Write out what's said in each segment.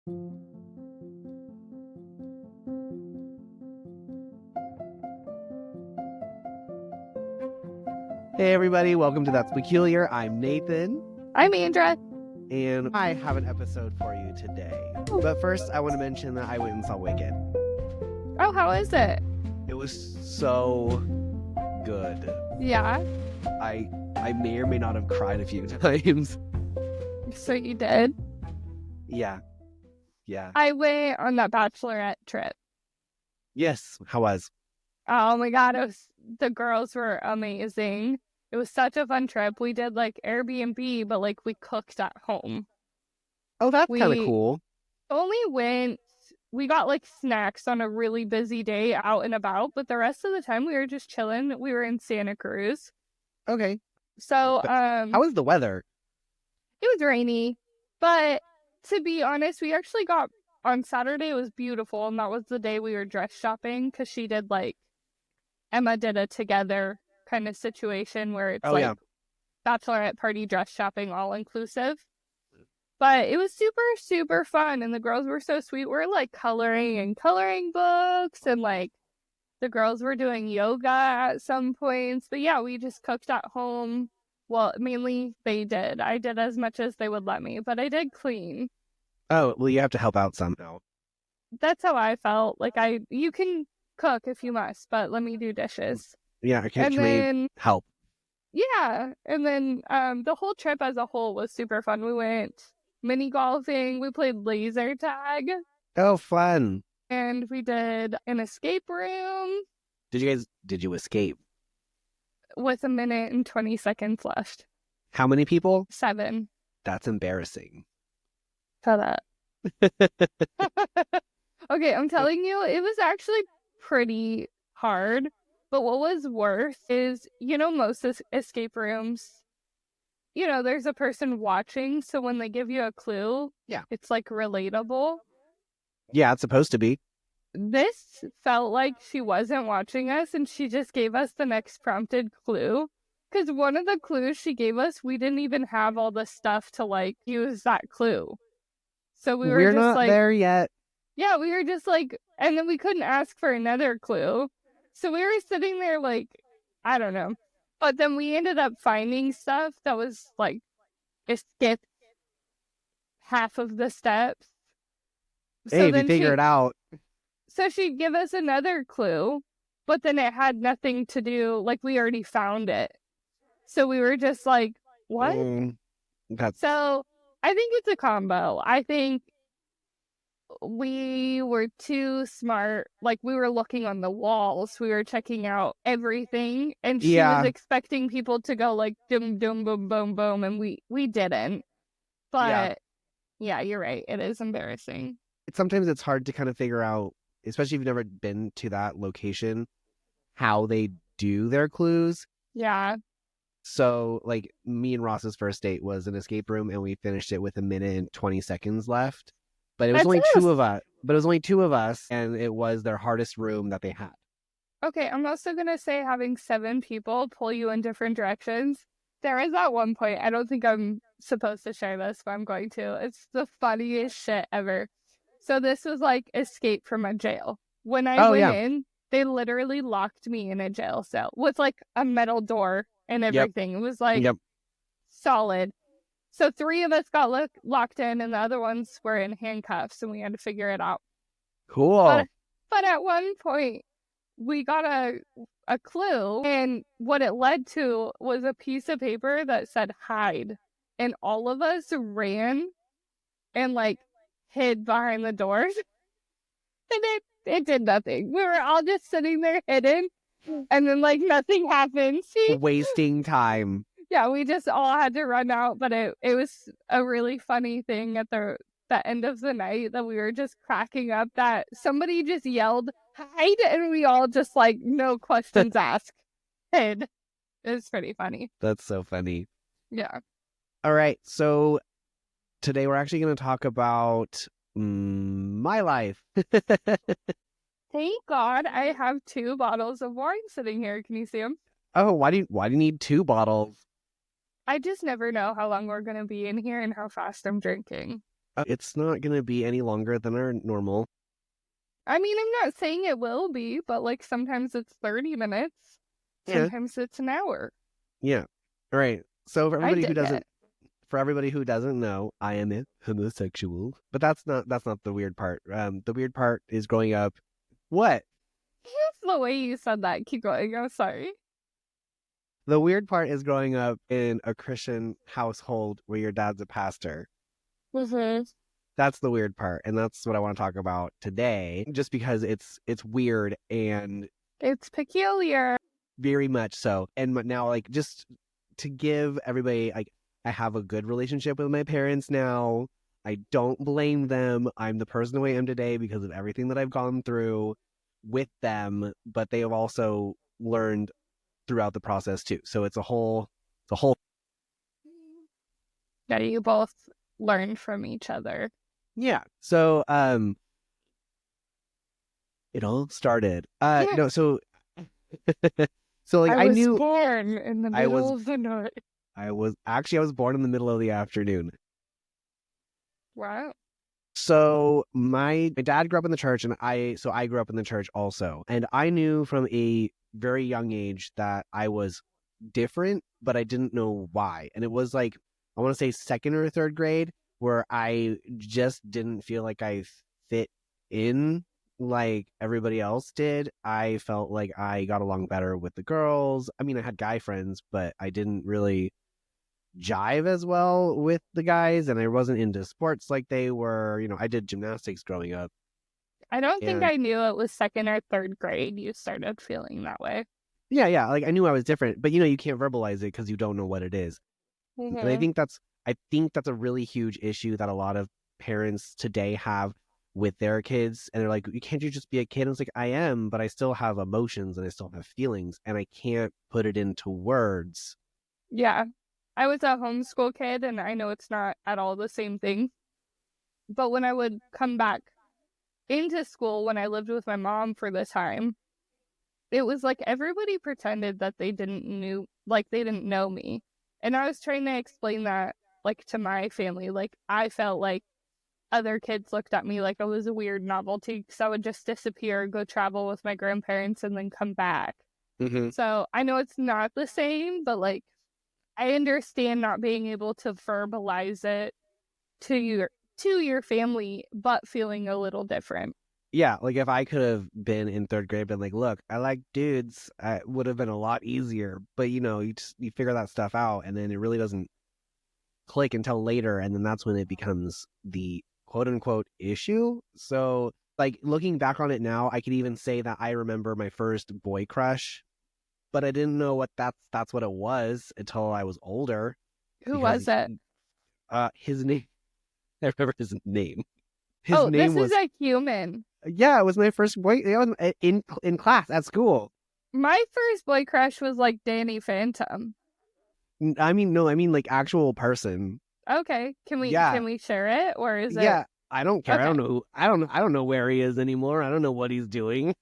Hey everybody, welcome to That's Peculiar. I'm Nathan, I'm Andra. and I have an episode for you today. But first, I want to mention that I went and saw Wicked. Oh, how is it? It was so good. Yeah, I may or may not have cried a few times. so you did. Yeah. I went on that bachelorette trip. Yes, how was? Oh my God, the girls were amazing. It was such a fun trip. We did like Airbnb, but like we cooked at home. Oh, that's kind of We cool. we got like snacks on a really busy day out and about, but the rest of the time we were just chilling. We were in Santa Cruz. Okay. So, But how was the weather? it was rainy, but to be honest, we actually got on Saturday. It was beautiful, and that was the day we were dress shopping because Emma did a together kind of situation where it's Yeah. bachelorette party dress shopping all inclusive. But it was super, super fun, and the girls were so sweet. We're like coloring and coloring books, and like the girls were doing yoga at some points. But yeah, we just cooked at home. Well, mainly they did. I did as much as they would let me, but I did clean. Oh, well, you have to help out somehow. That's how I felt. You can cook if you must, but let me do dishes. Yeah, And occasionally then, help. yeah. And then the whole trip as a whole was super fun. We went mini golfing. We played laser tag. Oh, fun. And we did an escape room Did you escape? with a minute and 20 seconds left. How many people? 7. That's embarrassing. Shut up. Okay, I'm telling you, it was actually pretty hard. But what was worse is, most escape rooms, there's a person watching. So when they give you a clue, Yeah. it's like relatable. Yeah, it's supposed to be. This felt like she wasn't watching us and she just gave us the next prompted clue. Because one of the clues she gave us, we didn't even have all the stuff to like use that clue. So we were We're just not like, there yet. yeah, we were just like, and then we couldn't ask for another clue. So we were sitting there like, I don't know. But then we ended up finding stuff that was like, it skipped half of the steps. Hey, if you figure it out. So she'd give us another clue, but then it had nothing to do, like we already found it. So we were just like, what? So I think it's a combo. I think we were too smart. Like we were looking on the walls. We were checking out everything. And she was expecting people to go like, doom, doom, boom, boom, boom. And we didn't. But yeah, you're right. It is embarrassing. Sometimes it's hard to kind of figure out, especially if you've never been to that location, how they do their clues. Yeah. So, like, me and Ross's first date was an escape room, and we finished it with a minute and 20 seconds left. But it was only two of us. But it was only 2 of us, and it was their hardest room that they had. Okay, I'm also going to say having 7 people pull you in different directions. There is at one point, I don't think I'm supposed to share this, but I'm going to. It's the funniest shit ever. So this was like escape from a jail. When I went in, they literally locked me in a jail cell with like a metal door and everything. It was like solid. So 3 of us got locked in and the other ones were in handcuffs and we had to figure it out. Cool. But at one point, we got a clue, and what it led to was a piece of paper that said hide. And all of us ran and like hid behind the doors. And it did nothing. We were all just sitting there hidden, and then like nothing happened. See? Wasting time. Yeah, we just all had to run out, but it was a really funny thing at the end of the night that we were just cracking up that somebody just yelled hide, and we all just like no questions asked hid. It's pretty funny. That's so funny. Yeah. All right, so today we're actually going to talk about my life. Thank God I have 2 bottles of wine sitting here. Can you see them? Oh, why do you need 2 bottles? I just never know how long we're going to be in here and how fast I'm drinking. It's not going to be any longer than our normal. I mean, I'm not saying it will be, but like sometimes it's 30 minutes, Yeah. sometimes it's an hour. Yeah. All right. So I dig it. for everybody who doesn't know, I am a homosexual. But that's not the weird part. The weird part is growing up. What? That's the way you said that. Keep going. I'm sorry. The weird part is growing up in a Christian household where your dad's a pastor. Mm-hmm. That's the weird part, and that's what I want to talk about today. Just because it's weird and It's peculiar. very much so. And now, like, just to give everybody, like, I have a good relationship with my parents now. I don't blame them. I'm the person who I am today because of everything that I've gone through with them, but they have also learned throughout the process too. So it's a whole Yeah, you both learned from each other. yeah. So it all started. No, so so like I I was knew born in the I was middle of the night. I was born in the middle of the afternoon. Wow. So my dad grew up in the church, and I grew up in the church also. And I knew from a very young age that I was different, but I didn't know why. And it was like, I want to say second or third grade, where I just didn't feel like I fit in like everybody else did. I felt like I got along better with the girls. I mean, I had guy friends, but I didn't really jive as well with the guys, and I wasn't into sports like they were. I did gymnastics growing up. I don't think And I knew it was second or third grade you started feeling that way. yeah, like I knew I was different, but you can't verbalize it because you don't know what it is. And Mm-hmm. I think that's a really huge issue that a lot of parents today have with their kids. And they're like, you can't you just be a kid? And it's like, I am, but I still have emotions and I still have feelings, and I can't put it into words. Yeah. I was a homeschool kid, and I know it's not at all the same thing. But when I would come back into school when I lived with my mom for the time, it was like everybody pretended that they didn't know me. And I was trying to explain that like to my family. Like I felt like other kids looked at me like I was a weird novelty because I would just disappear, go travel with my grandparents, and then come back. Mm-hmm. So I know it's not the same, but like I understand not being able to verbalize it to your family, but feeling a little different. Yeah, like if I could have been in third grade, been like, look, I like dudes, it would have been a lot easier. But you figure that stuff out, and then it really doesn't click until later, and then that's when it becomes the quote unquote issue. So, like, looking back on it now, I could even say that I remember my first boy crush, but I didn't know what that's what it was until I was older, Who because was it? his name I remember his name. His Oh, name this is was a human. yeah, it was my first boy. It was in class at school. My first boy crush was like Danny Phantom. I mean, no, I mean like actual person. Okay, can we Yeah, can we share it or is it yeah. I don't care. I okay? don't know who. I don't know where he is anymore. I don't know what he's doing.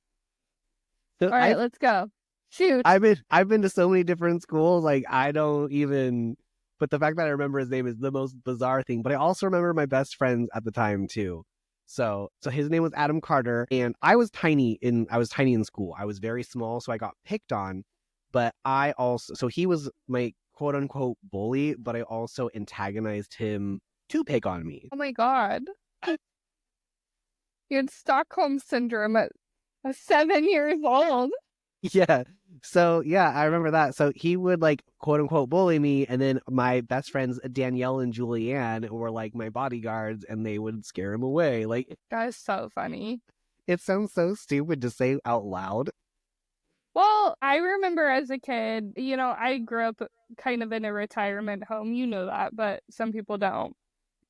So All right, let's go. Shoot. I've been to so many different schools. Like I don't even. But the fact that I remember his name is the most bizarre thing. But I also remember my best friends at the time too. So his name was Adam Carter, and I was tiny in school. I was very small, so I got picked on. But so he was my quote unquote bully, but I also antagonized him to pick on me. Oh my god. You had Stockholm syndrome at 7 years old. Yeah. So yeah, I remember that. So he would like quote unquote bully me, and then my best friends Danielle and Julianne were like my bodyguards, and they would scare him away. Like That is so funny. it sounds so stupid to say out loud. Well, I remember as a kid, I grew up kind of in a retirement home. You know that, but some people don't.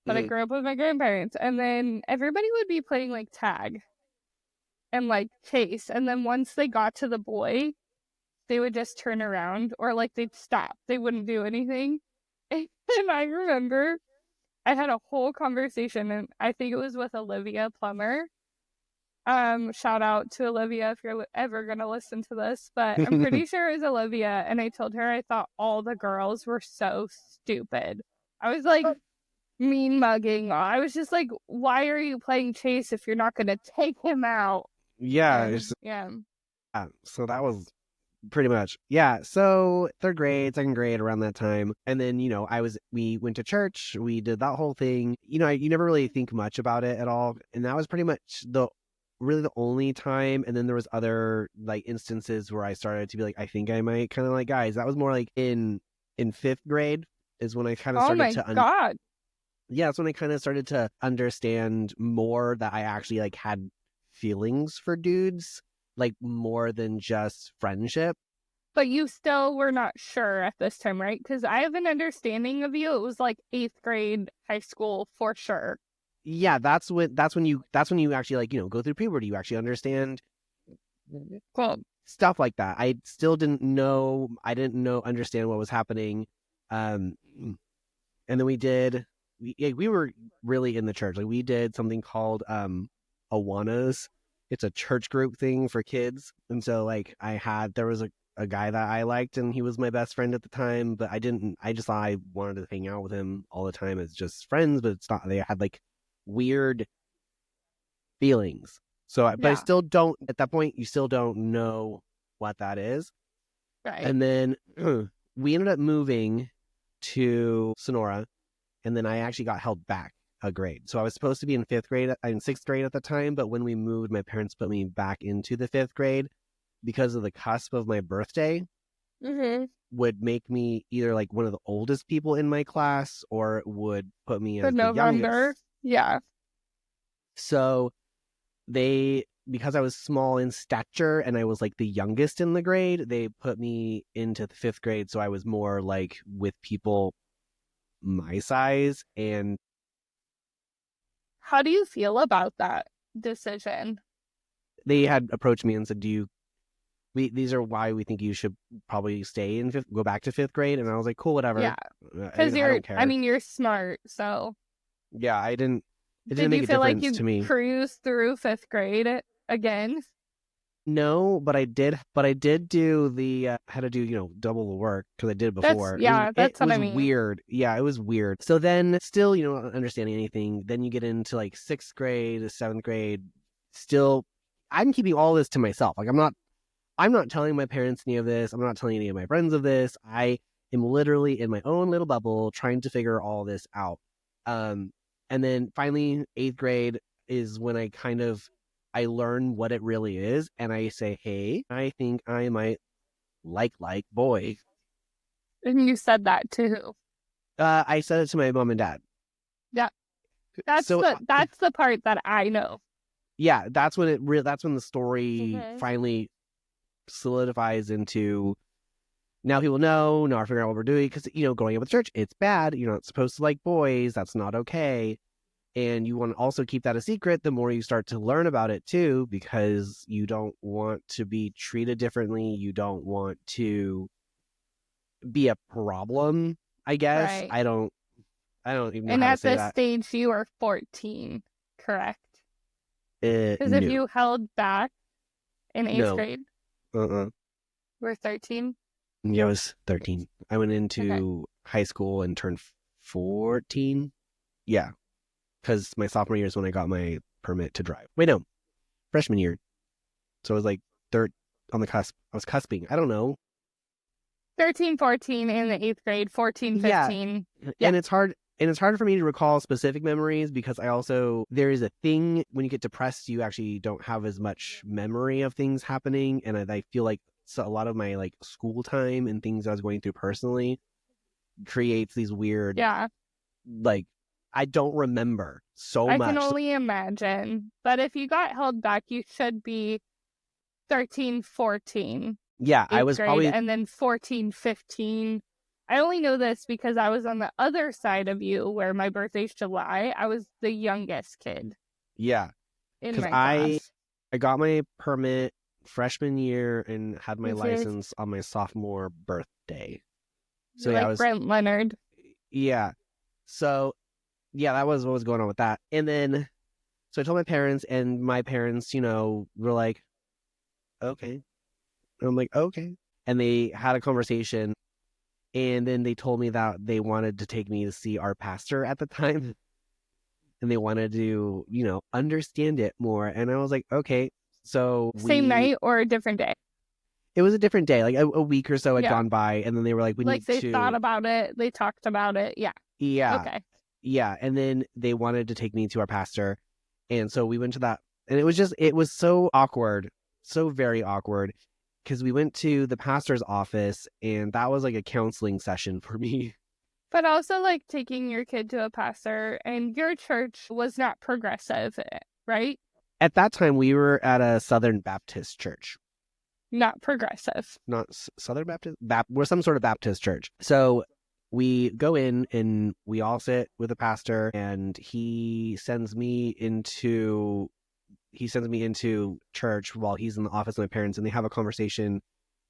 But I Mm-hmm. grew up with my grandparents, and then everybody would be playing like tag and like chase. And then once they got to the boy, they would just turn around or like they'd stop. They wouldn't do anything. And I remember I had a whole conversation, and I think it was with Olivia Plummer. Shout out to Olivia if you're ever gonna listen to this, but I'm pretty sure it was Olivia, and I told her I thought all the girls were so stupid. I was like, mean mugging. I was just like, why are you playing chase if you're not going to take him out? Yeah, And yeah. so that was pretty much. Yeah. So third grade, second grade, around that time. And then, we went to church, we did that whole thing. You never really think much about it at all. And that was pretty much really the only time. And then there was other like instances where I started to be like, I think I might kind of like guys. That was more like in fifth grade is when I kind of Oh started my God. yeah, that's when I kind of started to understand more that I actually like had feelings for dudes, like more than just friendship. But you still were not sure at this time, right? Because I have an understanding of you. It was like eighth grade, high school for sure. Yeah, that's when you actually like, go through puberty. You actually understand Cool. stuff like that. I still didn't know. I didn't understand what was happening. Um, and then we were really in the church. Like we did something called Awanas. It's a church group thing for kids. And so like there was a guy that I liked and he was my best friend at the time, but I just thought I wanted to hang out with him all the time as just friends, but it's not. They had like weird feelings. But I Yeah. still don't, at that point, you still don't know what that is. Right. And then we ended up moving to Sonora, and then I actually got held back a grade. So I was supposed to be in sixth grade at the time, but when we moved, my parents put me back into the fifth grade because of the cusp of my birthday Mm-hmm. would make me either like one of the oldest people in my class or it would put me For as the November. youngest. Yeah. So because I was small in stature and I was like the youngest in the grade, they put me into the fifth grade. So I was more like with people my size. And How do you feel about that decision? they had approached me and said, these are why we think you should probably stay in go back to fifth grade. And I was like, cool, whatever. Yeah. Because I don't care. you're smart. So Yeah, it didn't did make you a feel like difference you to me. cruised through fifth grade again? No, but I did do the had to do double the work because I did it before. It That's what I was mean. weird. Yeah, it was weird. So then, still not understanding anything. Then you get into like sixth grade, seventh grade. Still, I'm keeping all this to myself. Like I'm not telling my parents any of this. I'm not telling any of my friends of this. I am literally in my own little bubble trying to figure all this out. Um, and then finally, eighth grade is when I learn what it really is, and I say, "Hey, I think I might like boy." And you said that too. I said it to my mom and dad. Yeah. So That's the part that I know. yeah, that's when the story Mm-hmm. finally solidifies into now people know, now we're figuring out what we're doing because growing up with church, it's bad. You're not supposed to like boys. That's not okay. And you want to also keep that a secret the more you start to learn about it too, because you don't want to be treated differently. You don't want to be a problem, I guess. Right. I don't even know And how to at say this that. stage, you were 14, correct? Because if No. you held back in eighth No. grade, Uh-uh. we're 13. Yeah, I was 13. I went Okay. into high school and turned 14. Yeah, because my sophomore year is when I got my permit to drive. Wait, no, freshman year. So I was like third on the cusp. I was cusping. I don't know. 13, 14 in the eighth grade, 14, Yeah, 15. Yeah. and it's hard for me to recall specific memories because there is a thing when you get depressed, you actually don't have as much memory of things happening, and I feel like a lot of my like school time and things I was going through personally creates these weird Yeah. like I don't remember so I can much. only imagine. But if you got held back, you should be 13, 14, Yeah, I eighth was grade, probably and then 14, 15. I only know this because I was on the other side of you where my birthday's July. I was the youngest kid yeah, in because my class. I got my permit freshman year and had my Mhm. license on my sophomore birthday. So You're yeah, I like was Brent Leonard. yeah. So yeah, that was what was going on with that. And then so I told my parents, and my parents, were like, okay. And I'm like, okay. And they had a conversation. And then they told me that they wanted to take me to see our pastor at the time and they wanted to, understand it more. And I was like, okay. So Same night or a different day? it was a different day, like a week or so had Yeah. gone by. And then they were like, we Like need they thought to, about it, they talked about it. Yeah. yeah, Okay. yeah. And then they wanted to take me to our pastor. And so we went to that. And it was so awkward, so very awkward because we went to the pastor's office and that was like a counseling session for me. But also, like, taking your kid to a pastor, and your church was not progressive, right? At that time, we were at a Southern Baptist church. Not progressive. Not Southern Baptist, we're some sort of Baptist church. So we go in and we all sit with the pastor, and he sends me into church while he's in the office with my parents, and they have a conversation.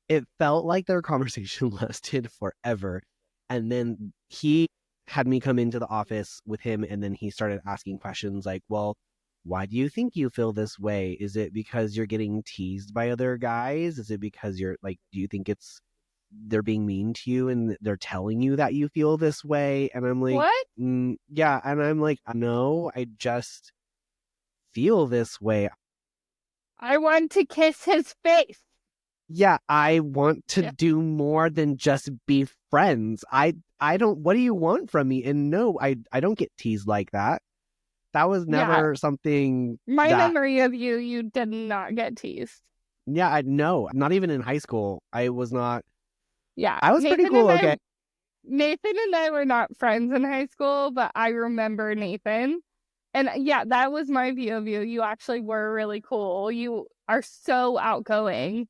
It felt like their conversation lasted forever, and then he had me come into the office with him, and then he started asking questions like, well, why do you think you feel this way? Is it because you're getting teased by other guys? Is it because you're like, do you think they're being mean to you and they're telling you that you feel this way? And I'm like, What? yeah. And I'm like, no, I just feel this way. I want to kiss his face. Yeah, I want to Yeah. do more than just be friends. I don't, what do you want from me? And no, I don't get teased like that. That was Yeah. never something My that, memory of you did not get teased. yeah, no, not even in high school. Yeah. I was pretty cool. Okay. Nathan and I were not friends in high school, but I remember Nathan. And yeah, that was my view of you. You actually were really cool. You are so outgoing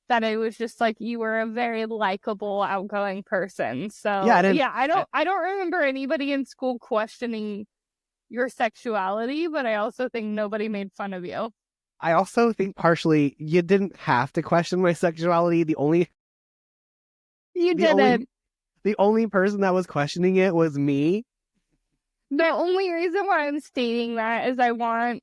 that it was just like you were a very likable, outgoing person. Yeah, So yeah, I don't remember anybody in school questioning your sexuality, but I also think nobody made fun of you. I also think partially you didn't have to question my sexuality. You The only, didn't. the only person that was questioning it was me. The only reason why I'm stating that is I want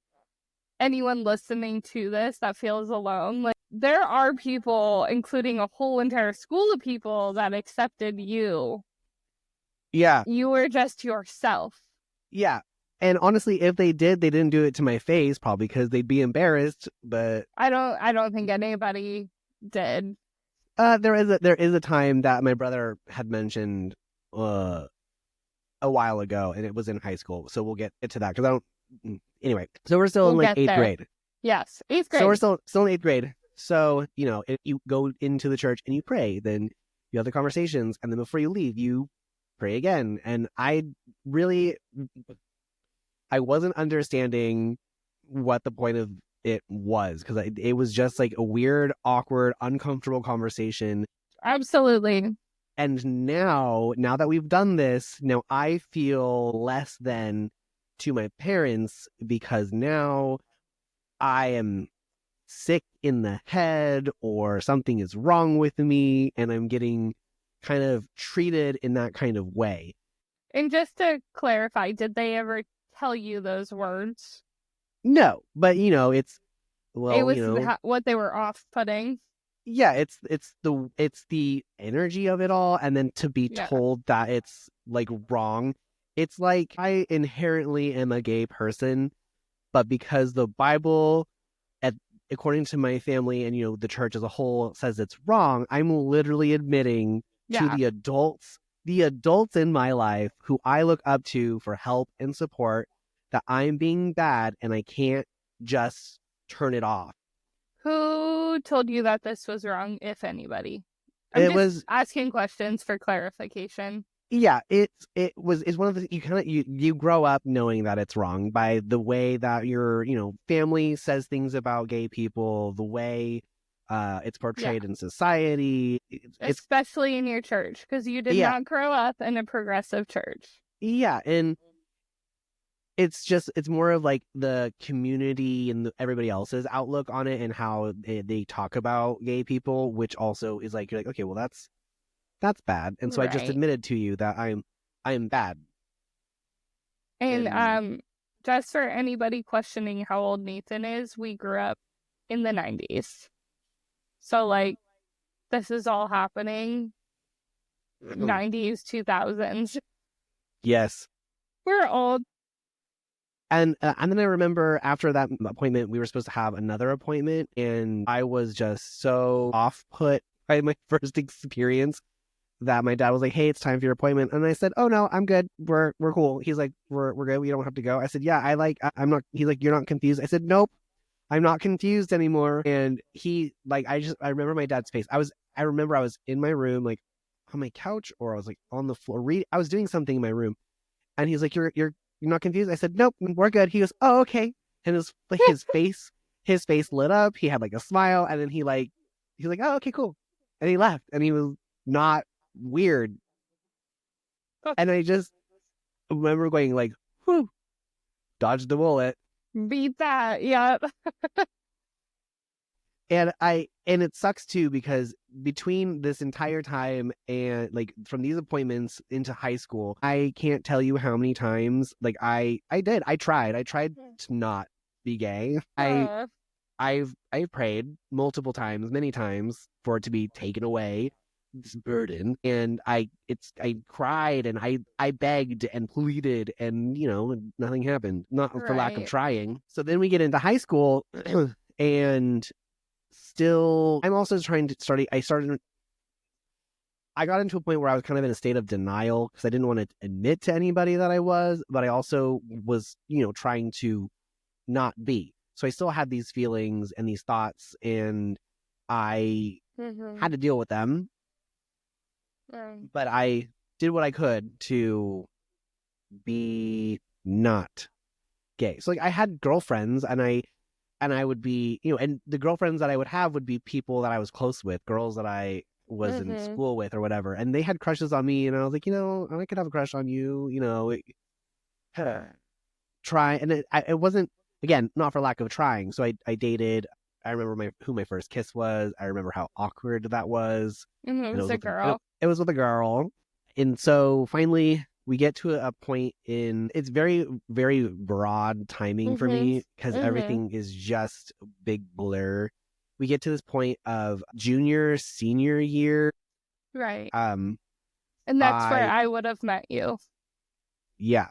anyone listening to this that feels alone. Like, there are people, including a whole entire school of people, that accepted you. Yeah, You were just yourself. yeah. And honestly, if they did, they didn't do it to my face, probably because they'd be embarrassed. But I don't think anybody did. there is a time that my brother had mentioned a while ago, and it was in high school. So we'll get to that because I don't. Anyway, so we're still We'll in like get eighth there. grade. Yes, eighth grade. So we're still in eighth grade. So if you go into the church and you pray, then you have the conversations, and then before you leave, you pray again. And I wasn't understanding what the point of it was because it was just like a weird, awkward, uncomfortable conversation. Absolutely. And now that we've done this, now I feel less than to my parents because now I am sick in the head or something is wrong with me and I'm getting kind of treated in that kind of way. And just to clarify, did they ever tell you those words? No, but it's It well, was what they were off-putting. yeah, it's the energy of it all, and then to be Yeah. told that it's like wrong. It's like I inherently am a gay person, but because the Bible, at, according to my family and the church as a whole, says it's wrong, I'm literally admitting to Yeah. the adults in my life who I look up to for help and support, that I'm being bad and I can't just turn it off. Who told you that this was wrong, if anybody? I'm It just was asking questions for clarification. Yeah, it's one of the, you grow up knowing that it's wrong by the way that your family says things about gay people, the way it's Yeah. portrayed in society. It's Especially in your church, because you did yeah, not grow up in a progressive church. yeah, and it's more of like the community and everybody else's outlook on it and how they talk about gay people, which also is like, you're like, okay, well that's bad, and so I just Right. admitted to you that I am bad. And And just for anybody questioning how old Nathan is, we grew up in the 90s. So like this is all happening 90s, 2000s. Yes. We're old. And then I remember after that appointment, we were supposed to have another appointment, and I was just so off put by my first experience that my dad was like, "Hey, it's time for your appointment," and I said, "Oh no, I'm good. We're cool." He's like, "We're good. We don't have to go." I said, "Yeah, I'm not." He's like, "You're not confused?" I said, "Nope, I'm not confused anymore." And he like, I remember my dad's face. I remember I was in my room, like on my couch, or I was like on the floor. I was doing something in my room, and he's like, "You're not confused?" I said, "Nope, we're good." He goes, "Oh, okay." And his face lit up. He had like a smile, and then he's like, "Oh, okay, cool," and he left, and he was not weird. And I just remember going like, "Whew, dodged the bullet." Beat that. Yeah. And it sucks too, because between this entire time and like from these appointments into high school, I can't tell you how many times like I tried to not be gay. I've prayed multiple times, many times, for it to be taken away, this burden, and I cried, and I begged and pleaded, and nothing happened, not for lack of Right. trying. So then we get into high school, and still I'm also trying to I got into a point where I was kind of in a state of denial, because I didn't want to admit to anybody that I was, but I also was trying to not be. So I still had these feelings and these thoughts, and I Mm-hmm. had to deal with them, but I did what I could to be not gay. So like I had girlfriends, and I would be, and the girlfriends that I would have would be people that I was close with, girls that I was in Mm-hmm. school with or whatever, and they had crushes on me, and I was like, I could have a crush on you, try, and it wasn't, again, not for lack of trying. So I dated. I remember who my first kiss was. I remember how awkward that was, Mm-hmm. It and was a girl. it was with a girl. And so finally we get to a point in, it's very, very broad timing for Mm-hmm. me, because Mm-hmm. everything is just a big blur. We get to this point of junior senior year. Right. um And that's where I I would have met you. Yeah,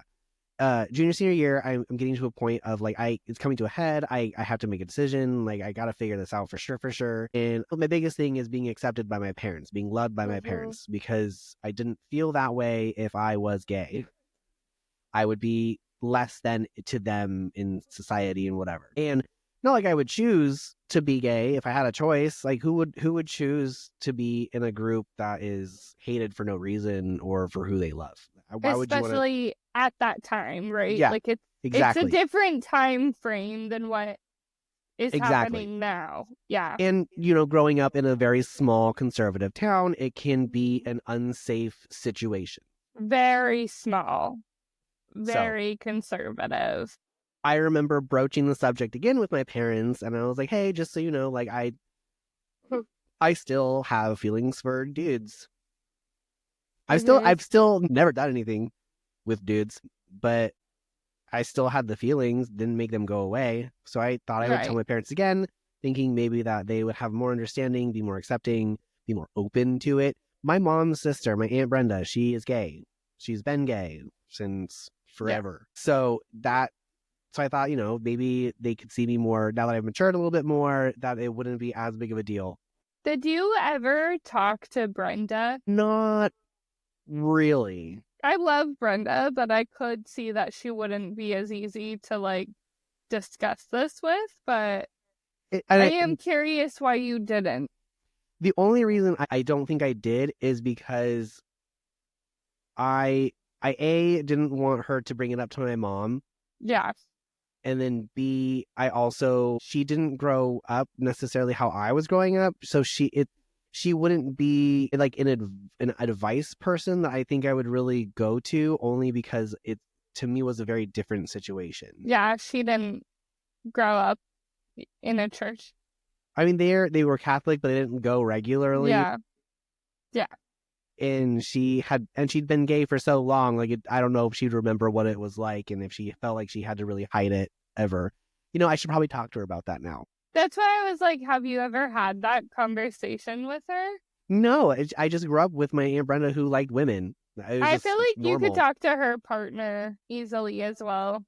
junior senior year, I'm getting to a point of like, it's coming to a head. I have to make a decision. Like, I gotta figure this out for sure. And my biggest thing is being accepted by my parents, being loved by my Mm-hmm. parents, because I didn't feel that way if I was gay. I would be less than to them in society and whatever. And not like I would choose to be gay if I had a choice. Like, who would choose to be in a group that is hated for no reason or for who they love? Why would you want to? Especially at that time, right? Yeah, Like it's a exactly. different time frame than what is Exactly. happening now. Yeah. And, growing up in a very small conservative town, it can be an unsafe situation. Very small, So very conservative. I remember broaching the subject again with my parents, and I was like, "Hey, just so you know, like, I still have feelings for dudes. Mm-hmm. I've still never done anything with dudes, but I still had the feelings, didn't make them go away." So I thought I would tell Right. my parents again, thinking maybe that they would have more understanding, be more accepting, be more open to it. My mom's sister, my Aunt Brenda, she is gay. She's been gay since Yeah. forever. So I thought, maybe they could see me more now that I've matured a little bit more, that it wouldn't be as big of a deal. Did you ever talk to Brenda? Not really. I love Brenda, but I could see that she wouldn't be as easy to like discuss this with, but I am curious why you didn't. The only reason I don't think I did is because I I didn't want her to bring it up to my mom, Yeah. and then B, she didn't grow up necessarily how I was growing up, so she wouldn't be like an advice person that I think I would really go to, only because it to me was a very different situation. Yeah, she didn't grow up in a church. I mean, they were Catholic, but they didn't go regularly. Yeah. Yeah. And she'd been gay for so long, like I don't know if she'd remember what it was like, and if she felt like she had to really hide it ever. I should probably talk to her about that now. That's why I was like, have you ever had that conversation with her? No, I just grew up with my Aunt Brenda who liked women. It was I feel just like you could normal. talk to her partner easily as well.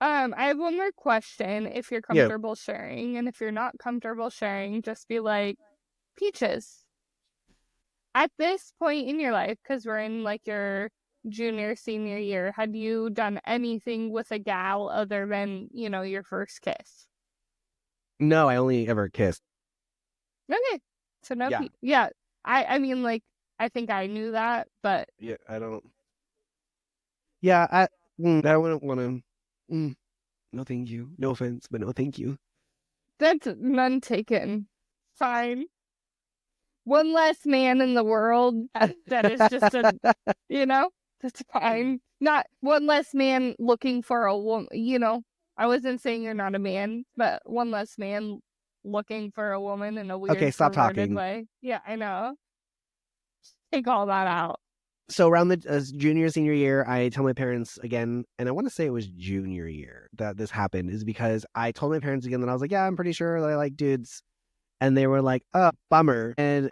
I have one more question if you're Yeah. comfortable sharing, and if you're not comfortable sharing, just be like, Peaches, at this point in your life, because we're in like your junior, senior year, had you done anything with a gal other than, your first kiss? No, I only ever kissed. Okay. So no Yeah. Pete. Yeah. I mean, like, I think I knew that, but Yeah, I don't. Yeah, I wouldn't want to. No, thank you. No offense, but no, thank you. that's none taken. Fine. One less man in the world that is just you know, that's fine. Not one less man looking for a woman. I wasn't saying you're not a man, but one less man looking for a woman in a Okay, weird, stop perverted talking. way. Yeah, I know. Take all that out. So around the junior senior year, I tell my parents again, and I want to say it was junior year that this happened, is because I told my parents again that I was like, yeah, I'm pretty sure that I like dudes, and they were like, oh, bummer. And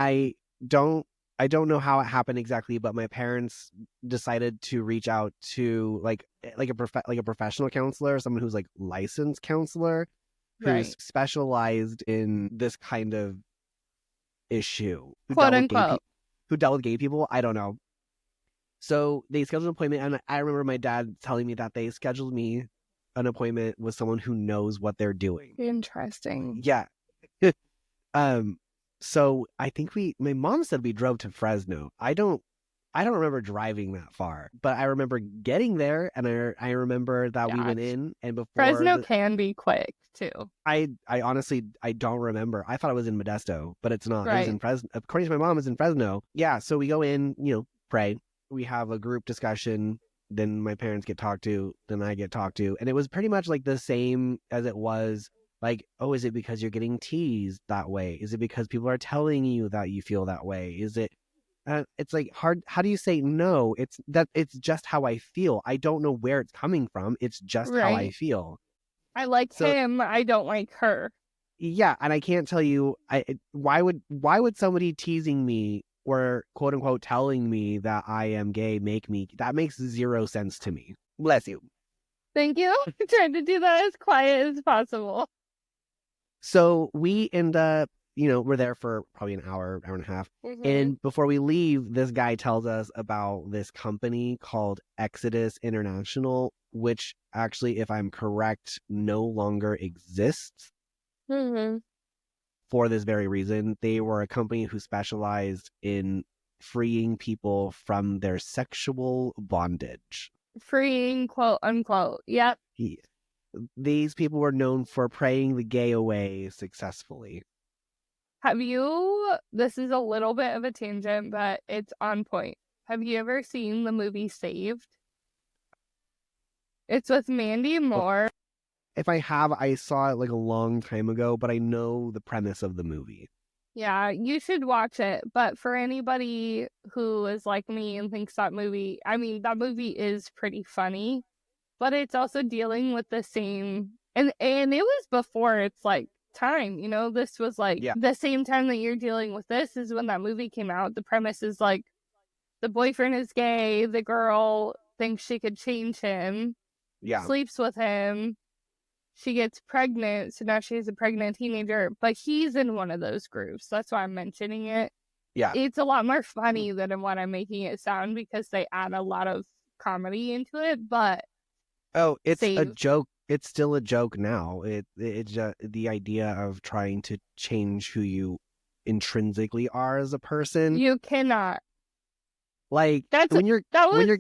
don't I don't know how it happened exactly, but my parents decided to reach out to like a professional counselor, someone who's like licensed counselor, who's Right. specialized in this kind of issue, Quote unquote. who dealt with gay people. I don't know. So they scheduled an appointment, and I remember my dad telling me that they scheduled me an appointment with someone who knows what they're doing. Interesting. Yeah. um. So I think my mom said we drove to Fresno. I don't remember driving that far, but I remember getting there, and I remember that we Yeah. went in, and before Fresno the can be quick too. I honestly I don't remember. I thought it was in Modesto, but it's not. It was Right. in Fresno. According to my mom, it's in Fresno. Yeah, so we go in, pray. We have a group discussion. Then my parents get talked to. Then I get talked to, and it was pretty much like the same as it was. Like, oh, is it because you're getting teased that way? Is it because people are telling you that you feel that way? Is it? It's like hard. How do you say no? It's just how I feel. I don't know where it's coming from. It's just how I Right. feel. I like So him. I don't like her. yeah, and I can't tell you why would somebody teasing me or quote unquote telling me that I am gay make me that makes zero sense to me. Bless you. Thank you. I tried to do that as quiet as possible. So we end up, we're there for probably an hour, hour and a half. Mm-hmm. And before we leave, this guy tells us about this company called Exodus International, which actually, if I'm correct, no longer exists. Mm-hmm. For this very reason. They were a company who specialized in freeing people from their sexual bondage. Freeing, quote unquote. Yep. He, these people were known for praying the gay away successfully. This is a little bit of a tangent, but it's on point. Have you ever seen the movie Saved? It's with Mandy Well, Moore. if I have, I saw it like a long time ago, but I know the premise of the movie. Yeah, you should watch it. But for anybody who is like me and thinks that movie is pretty funny, but it's also dealing with the same and it was before its like time, this was like Yeah, the same time that you're dealing with this is when that movie came out. The premise is like the boyfriend is gay, the girl thinks she could change him, yeah, sleeps with him, she gets pregnant, so now she's a pregnant teenager, but he's in one of those groups. That's why I'm mentioning it. yeah. It's a lot more funny than what I'm making it sound because they add a lot of comedy into it, but Oh, it's a save. joke. It's still a joke now. It's just the idea of trying to change who you intrinsically are as a person. You cannot. Like That's when you're that when was you're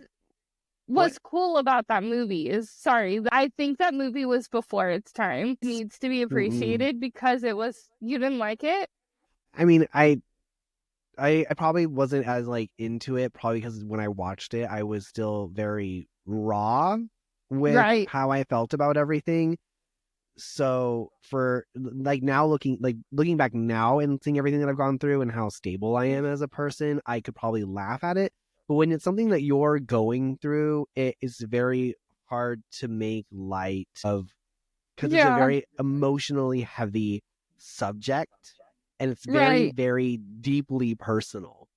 what what's cool about that movie is sorry, I think that movie was before its time. It needs to be Mm-mm. appreciated because you didn't like it? I mean, I probably wasn't as like into it, probably because when I watched it, I was still very raw with Right. how I felt about everything. So for like now looking back now and seeing everything that I've gone through and how stable I am as a person, I could probably laugh at it. But when it's something that you're going through, it is very hard to make light of because it's a Yeah. very emotionally heavy subject And it's very, Right. very deeply personal.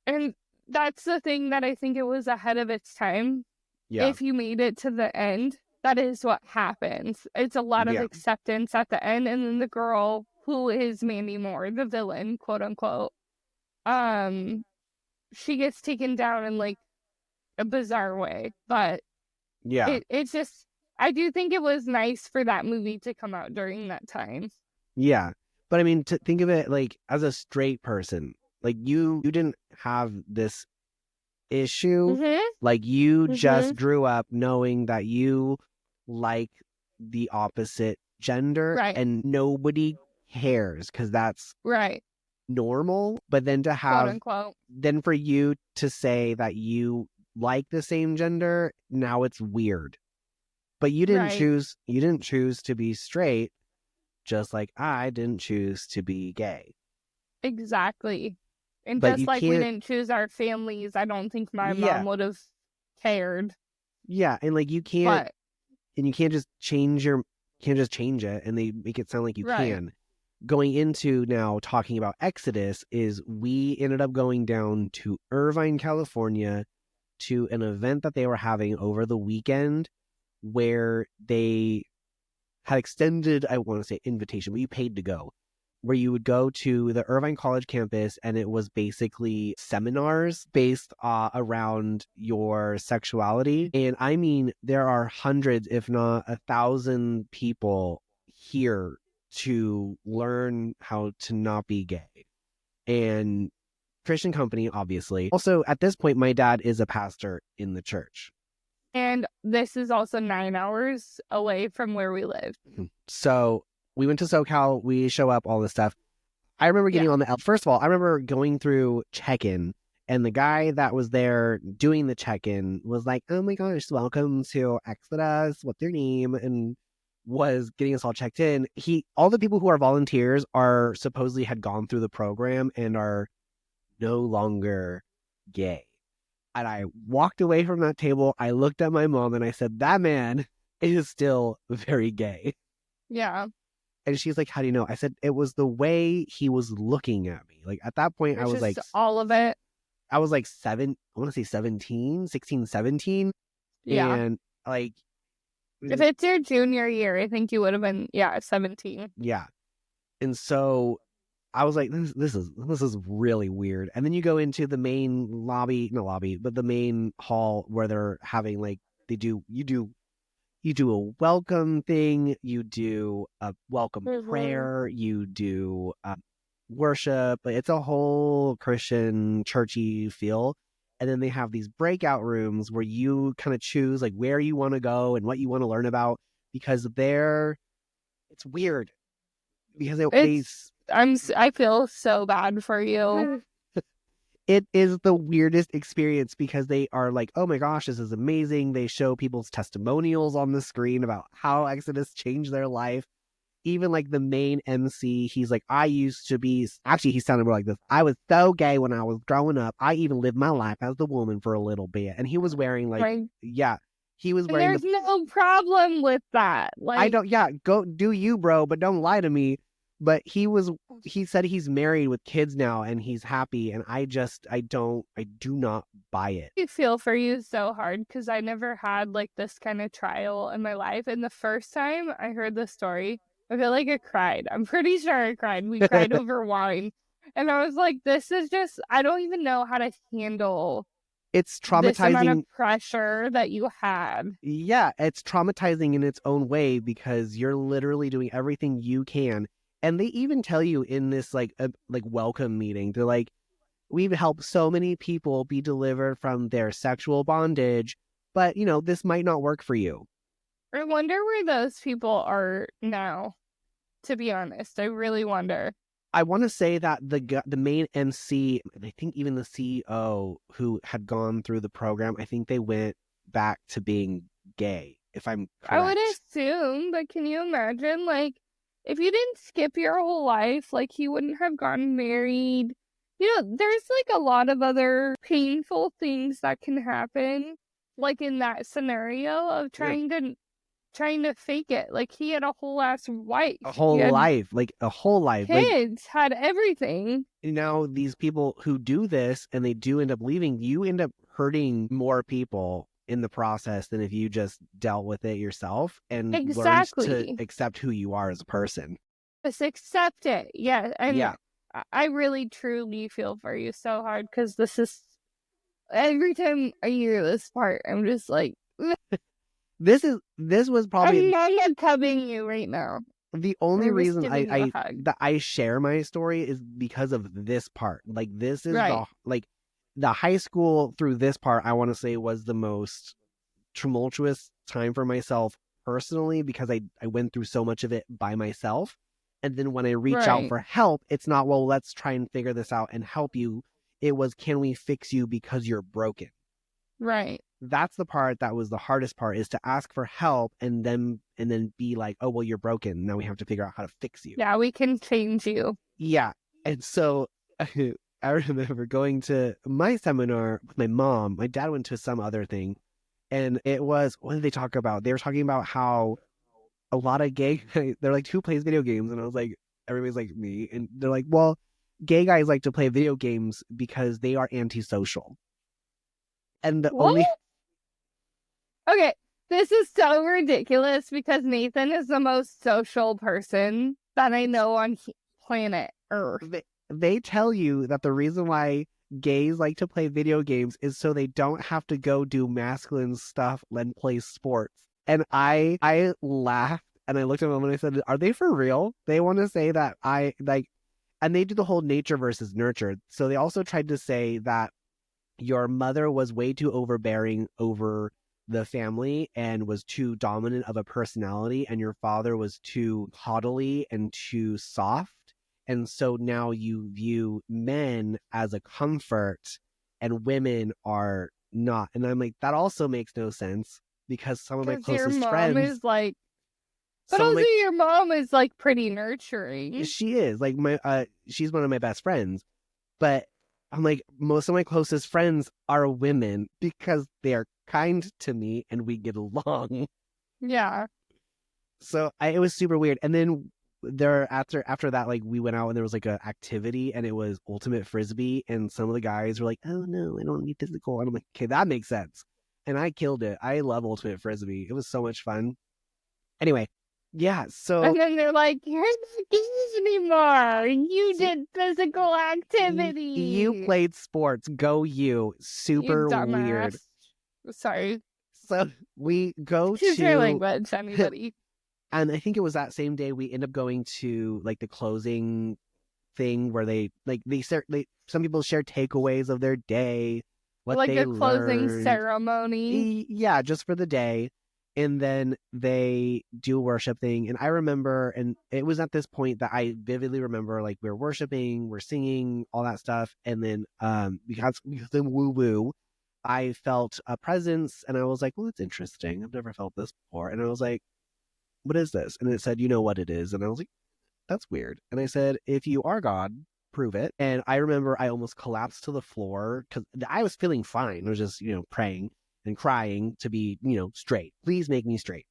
And that's the thing that I think it was ahead of its time. Yeah. If you made it to the end, that is what happens. It's a lot of Yeah. acceptance at the end, and then the girl who is Mandy Moore, the villain, quote unquote, um, she gets taken down in like a bizarre way. But Yeah. it's just I do think it was nice for that movie to come out during that time. Yeah. But I mean, to think of it like as a straight person, like you didn't have this issue. Mhm. Like you just Mhm. grew up knowing that you like the opposite gender Right. and nobody cares because that's Right. normal. But then to Quote have, unquote. then for you to say that you like the same gender, now it's weird. But Right. you didn't choose to be straight, just like I didn't choose to be gay. Exactly. And But just you like we can't, didn't choose our families, I don't think my yeah, mom would have cared. yeah. And like you can't, But and you can't just change it and they make it sound like you right. can. Going into now talking about Exodus is we ended up going down to Irvine, California to an event that they were having over the weekend where they had extended, I want to say invitation, but you paid to go, where you would go to the Irvine College campus and it was basically seminars based around your sexuality. And I mean, there are hundreds, if not 1,000 people here to learn how to not be gay. And Christian company, obviously. Also, at this point, my dad is a pastor in the church. And this is also 9 hours away from where we live. So we went to SoCal, we show up, all this stuff. I remember getting Yeah. on the, first of all, I remember going through check-in and the guy that was there doing the check-in was like, oh my gosh, welcome to Exodus, what's your name? And was getting us all checked in. All the people who are volunteers are supposedly had gone through the program and are no longer gay. And I walked away from that table. I looked at my mom and I said, that man is still very gay. Yeah. And she's like, how do you know? I said, it was the way he was looking at me. Like at that point, It's just all of it. I was like I want to say 17, 16, 17. Yeah. And like, If it's your junior year, I think you would have been, 17. yeah. And so I was like, this is really weird. And then you go into the main lobby, not lobby, but the main hall where they're having like, you do a welcome thing, you do a welcome Mm-hmm. prayer, you do worship. It's a whole Christian churchy feel. And then they have these breakout rooms where you kind of choose like where you want to go and what you want to learn about because it's weird because I feel so bad for you. it is the weirdest experience because they are like, oh my gosh, this is amazing. They show people's testimonials on the screen about how Exodus changed their life. Even like the main MC, he's like, I used to be, actually, he sounded more like this. I was so gay when I was growing up. I even lived my life as a woman for a little bit. And he was wearing like, Like, yeah, he was and wearing there's no problem with that. I Like, don't, yeah, go do you, bro, but don't lie to me. But he said he's married with kids now and he's happy. And I do not buy it. I feel for you so hard because I never had like this kind of trial in my life. And the first time I heard the story, I feel like I cried. I'm pretty sure I cried. We cried over wine. And I was like, this is just, I don't even know how to handle It's this amount of traumatizing. pressure that you had. Yeah, it's traumatizing in its own way because you're literally doing everything you can. And they even tell you in this like welcome meeting, they're like, we've helped so many people be delivered from their sexual bondage, but this might not work for you. I wonder where those people are now, to be honest. I really wonder. I want to say that the main MC, I think even the CEO who had gone through the program, I think they went back to being gay, if I'm I would correct. assume, but can you imagine, like, if you didn't skip your whole life, like, he wouldn't have gotten married. There's like a lot of other painful things that can happen, like in that scenario of Yeah. trying to trying to fake it. Like, he had a whole ass wife. A He whole had life, like a whole life. Like, kids, had everything. now these people who do this and they do end up leaving, you end up hurting more people in the process than if you just dealt with it yourself and learned to Exactly. accept who you are as a person. Just accept it. Yeah. And Yeah. I really, truly feel for you so hard because this is, every time I hear this part, I'm just like, This was I'm probably not cubbing you right now. the only I'm just reason giving you a hug. that I share my story is because of this part. Like, this is Right. the high school through this part, I want to say, was the most tumultuous time for myself personally, because I went through so much of it by myself. And then when I reach out Right. for help, it's not, well, let's try and figure this out and help you. It was, can we fix you because you're broken? Right. That's the part that was the hardest part, is to ask for help and then be like, oh, well, you're broken. Now we have to figure out how to fix you. Yeah, we can change you. Yeah. And so I remember going to my seminar with my mom. My dad went to some other thing. And it was, what did they talk about? They were talking about how a lot of gay, they're like, who plays video games? And I was like, everybody's like, me. And they're like, well, gay guys like to play video games because they are antisocial. And the What? only, Okay, this is so ridiculous because Nathan is the most social person that I know on planet Earth. they tell you that the reason why gays like to play video games is so they don't have to go do masculine stuff and play sports. And I laughed and I looked at them and I said, are they for real? They want to say that I like, and they do the whole nature versus nurture. So they also tried to say that your mother was way too overbearing over the family and was too dominant of a personality, and your father was too coddly and too soft. And so now you view men as a comfort and women are not. And I'm like, that also makes no sense, because some of my Because your closest mom friends, is like, but some of also my, your mom is like pretty nurturing. she is like my, she's one of my best friends. But I'm like, most of my closest friends are women because they are kind to me and we get along. Yeah. So it was super weird. And then there, after that, like, we went out and there was like an activity and it was ultimate frisbee, and some of the guys were like, oh no, I don't need physical. And I'm like, okay, that makes sense. And I killed it. I love ultimate frisbee. It was so much fun. Anyway, yeah. So And then they're like, you're not gays anymore. You did physical activity. you played sports. Go you. You Super weird. dumbass. Sorry. So we go Choose your to, language, anybody. and I think it was that same day we end up going to like the closing thing where some people share takeaways of their day, what Like they a closing learned. ceremony. Yeah, just for the day. And then they do a worship thing. And I remember, and it was at this point that I vividly remember, like, we're worshiping, we're singing, all that stuff. And then because the woo woo, I felt a presence and I was like, well, it's interesting. I've never felt this before. And I was like, what is this? And it said, you know what it is. And I was like, that's weird. And I said, if you are God, prove it. And I remember I almost collapsed to the floor because I was feeling fine. I was just, praying and crying to be, straight. Please make me straight.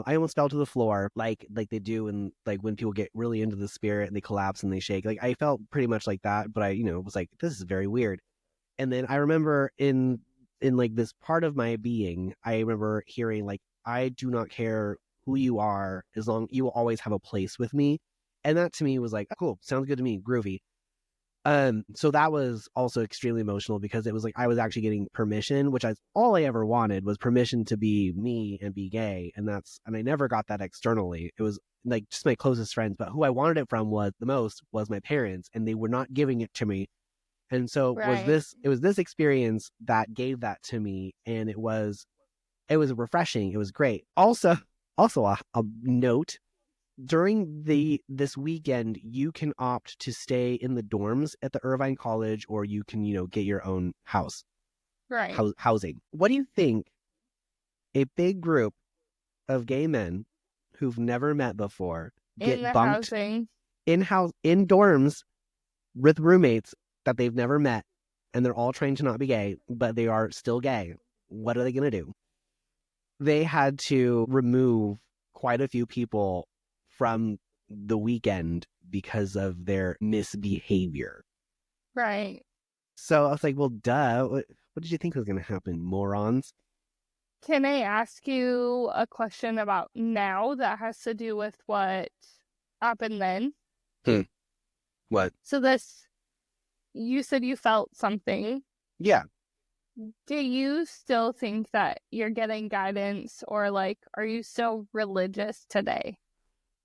I almost fell to the floor like they do, and like when people get really into the spirit and they collapse and they shake. Like, I felt pretty much like that, but I, was like, this is very weird. And then I remember in like this part of my being, I remember hearing like, I do not care who you are, as long you will always have a place with me. And that to me was like, oh, cool, sounds good to me, groovy. So that was also extremely emotional because it was like I was actually getting permission, which is all I ever wanted, was permission to be me and be gay. And I never got that externally. It was like just my closest friends, but who I wanted it from was the most was my parents, and they were not giving it to me. And so Right. it was this experience that gave that to me, and it was refreshing. It was great. Also a note, during this weekend, you can opt to stay in the dorms at the Irvine College, or you can, get your own Right. housing. What do you think a big group of gay men who've never met before In get the bunked housing. in dorms with roommates that they've never met, and they're all trying to not be gay, but they are still gay? What are they going to do? they had to remove quite a few people from the weekend because of their misbehavior. Right. So I was like, well, duh. What did you think was going to happen, morons? Can I ask you a question about now that has to do with what happened then? What? So you said you felt something. Yeah. Do you still think that you're getting guidance, or like, are you still religious today?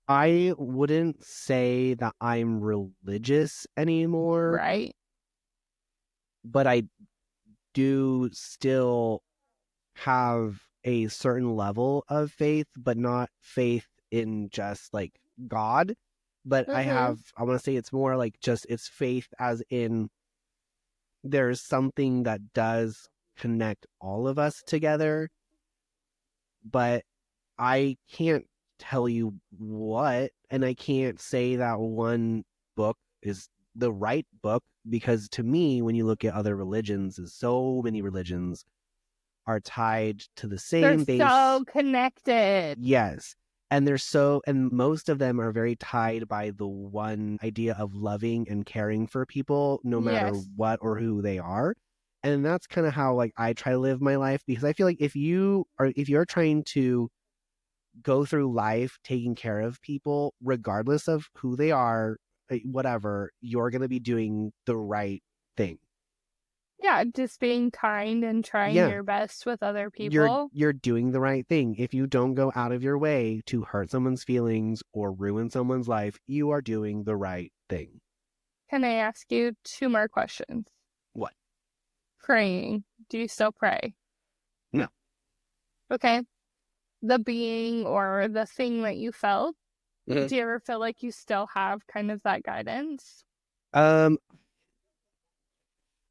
I wouldn't say that I'm religious anymore, Right. but I do still have a certain level of faith, but not faith in just like God. But Mm-hmm. I want to say it's more like just it's faith as in there's something that does connect all of us together, but I can't tell you what, and I can't say that one book is the right book because to me, when you look at other religions, so many religions are tied to the They're same base. so connected. Yes. And most of them are very tied by the one idea of loving and caring for people, no matter Yes. what or who they are. And that's kind of how like I try to live my life because I feel like if you're trying to go through life taking care of people, regardless of who they are, whatever, you're going to be doing the right thing. Yeah, just being kind and trying Yeah, your best with other you're people. you're doing the right thing. If you don't go out of your way to hurt someone's feelings or ruin someone's life, you are doing the right thing. Can I ask you two more questions? What? Praying. Do you still pray? No. Okay. The being or the thing that you felt, Mhm. do you ever feel like you still have kind of that guidance? Um,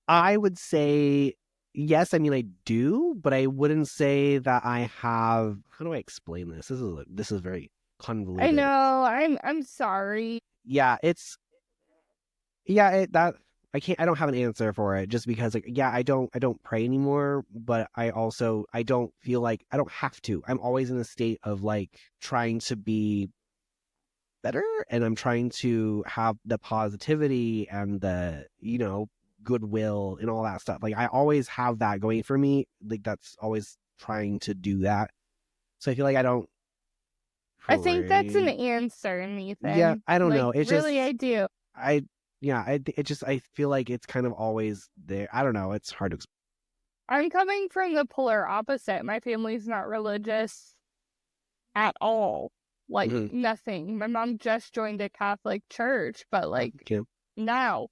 I would say yes. I mean, I do, but I wouldn't say that I have. How do I explain this? This is very I convoluted. know. I'm sorry. Yeah, it's yeah, that I don't have an answer for it just because like yeah, I don't pray anymore, but I don't feel like I don't have to. I'm always in a state of like trying to be better and I'm trying to have the positivity and the, goodwill and all that stuff. Like I always have that going for me. Like that's always trying to do that. So I feel like I don't I think that's an pray. answer, Yeah, Nathan. I don't Like, know. It's really, just I do. I yeah, I feel like it's kind of always there. I don't know. It's hard to explain. I'm coming from the polar opposite. My family's not religious at all. Like, Mm-hmm. nothing. My mom just joined a Catholic church, but like, Okay. now.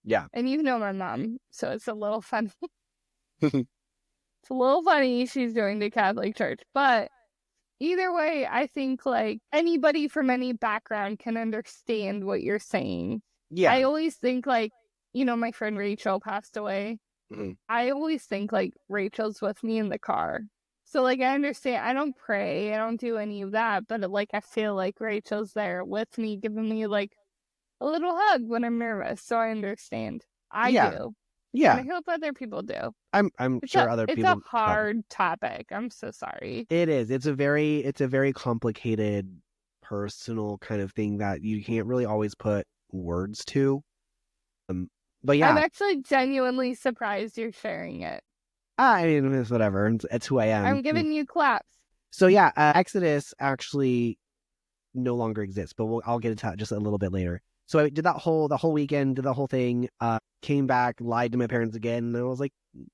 Yeah. And you know my mom, so it's a little funny. It's a little funny she's joined a Catholic church, but either way, I think like anybody from any background can understand what you're saying. Yeah. I always think like, my friend Rachel passed away. Mm-hmm. I always think like Rachel's with me in the car. So like I understand I don't pray, I don't do any of that, but like I feel like Rachel's there with me, giving me like a little hug when I'm nervous. So I understand. I Yeah. do. And Yeah. I hope other people do. I'm sure other It's a people have. hard topic. I'm so sorry. It is. It's a very complicated personal kind of thing that you can't really always put words to. Um, but I'm yeah, actually genuinely surprised you're sharing it. I mean, it's whatever. It's who I am. I'm giving you claps. So yeah, Exodus actually no longer exists, but I'll get into that just a little bit later. So I did the whole weekend, did the whole thing, came back, lied to my parents again, and I was like,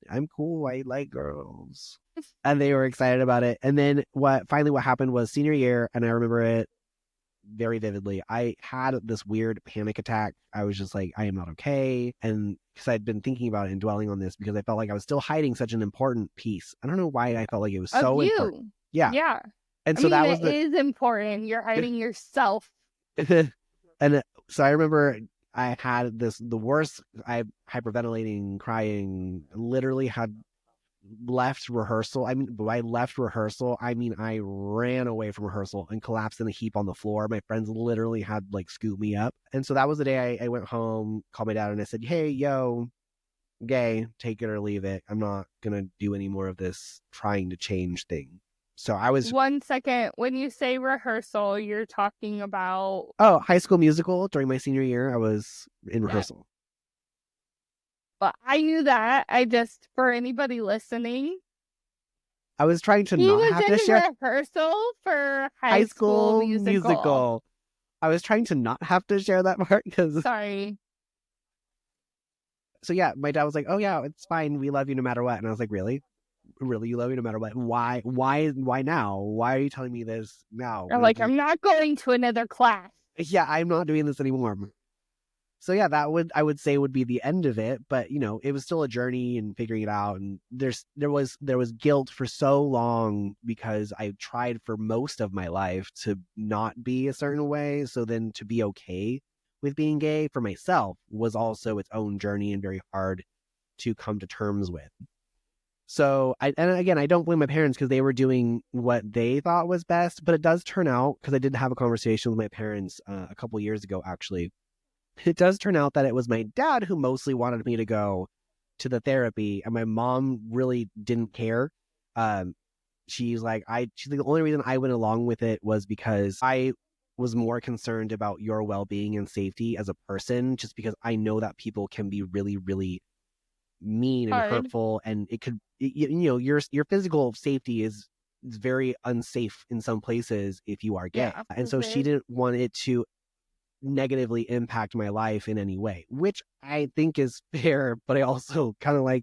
I'm cool, I like girls. And they were excited about it. And then what happened was senior year, and I remember it very vividly. I had this weird panic attack. I was just like, I am not okay. And because I'd been thinking about it and dwelling on this because I felt like I was still hiding such an important piece. I don't know why I felt like it was Of so important. you. Yeah. Yeah. And I so mean, that was it is important. You're hiding yourself. and so I remember I had the worst. I hyperventilating, crying. Literally had left rehearsal. I mean, by left rehearsal, I mean I ran away from rehearsal and collapsed in a heap on the floor. My friends literally had like scoop me up, and so that was the day I went home, called my dad, and I said, "Hey, yo, gay, take it or leave it. I'm not gonna do any more of this trying to change thing." So I was 1 second. When you say rehearsal, you're talking about High School Musical during my senior year. I was in that. rehearsal. But I knew that. I just, for anybody listening, I was trying to he not was have to in share rehearsal for High High School School Musical. Musical. I was trying to not have to share that part because. Sorry. So yeah, my dad was like, "Oh yeah, it's fine. We love you no matter what." And I was like, "Really? Really, you love me no matter what? Why? Why now? Why are you telling me this now?" I'm like, I'm not going to another class. Yeah, I'm not doing this anymore. So yeah, I would say would be the end of it, but it was still a journey and figuring it out. And there was guilt for so long because I tried for most of my life to not be a certain way. So then to be okay with being gay for myself was also its own journey and very hard to come to terms with. So and again, I don't blame my parents because they were doing what they thought was best, but it does turn out, because I did have a conversation with my parents a couple years ago, actually. It does turn out that it was my dad who mostly wanted me to go to the therapy, and my mom really didn't care. Um, she's like, the only reason I went along with it was because I was more concerned about your well-being and safety as a person, just because I know that people can be really, really mean and Hard. hurtful, and it could, your physical safety is very unsafe in some places if you are gay. Yeah. And so she didn't want it to negatively impact my life in any way, which I think is fair, but I also kind of